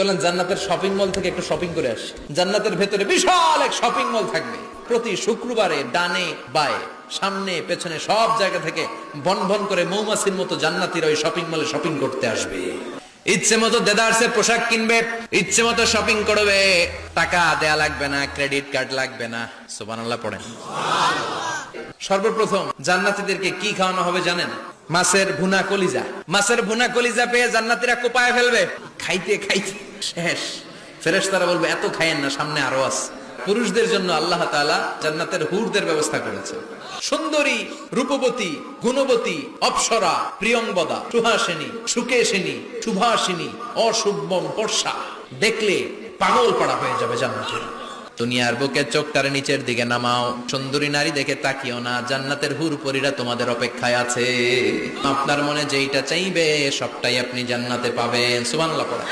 চলেন জান্নাতের shopping mall থেকে একটু শপিং করে আসি। জান্নাতের ভেতরে বিশাল এক শপিং মল থাকবে। প্রতি শুক্রবারে ডানে বায়ে সামনে পেছনে সব জায়গা থেকে বন বন করে মৌমাছির মতো জান্নাতীরা ওই শপিং মলে শপিং করতে আসবে। ইচ্ছে মতো দেদারসের পোশাক কিনবে, ইচ্ছে মতো শপিং করবে, টাকা দেয়া লাগবে না, ক্রেডিট কার্ড লাগবে না। সুবহানাল্লাহ পড়েন। সর্বপ্রথম জান্নাতীদেরকে কি খাওয়ানো হবে জানেন? মাছের ভুনা কলিজা। মাছের ভুনা কলিজা পেয়ে জান্নাতীরা কোপায় ফেলবে, খাইতে খাইতে শেষ। ফেরেশতারা বলবে এত খাইয়েন না, সামনে আরো আছে। পুরুষদের জন্য আল্লাহ তাআলা জান্নাতের হুরদের ব্যবস্থা করেছে। সুন্দরী, রূপবতী, গুণবতী, অপ্সরা, প্রিয়ংবদা, সুহাসিনী, সুকেশিনী, সুভাষিনী, অশুভম বর্ষা, দেখলে পাগল পাড়া হয়ে যাবে জান্নাতীরা। দুনিয়ার বুকে চোখটারে নিচের দিকে নামাও, সুন্দরী নারী দেখে তাকিও না, জান্নাতের হুরপরীরা তোমাদের অপেক্ষায় আছে। আপনার মনে যেইটা চাইবে সবটাই আপনি জান্নাতে পাবেন। সুবহানাল্লাহ পড়া।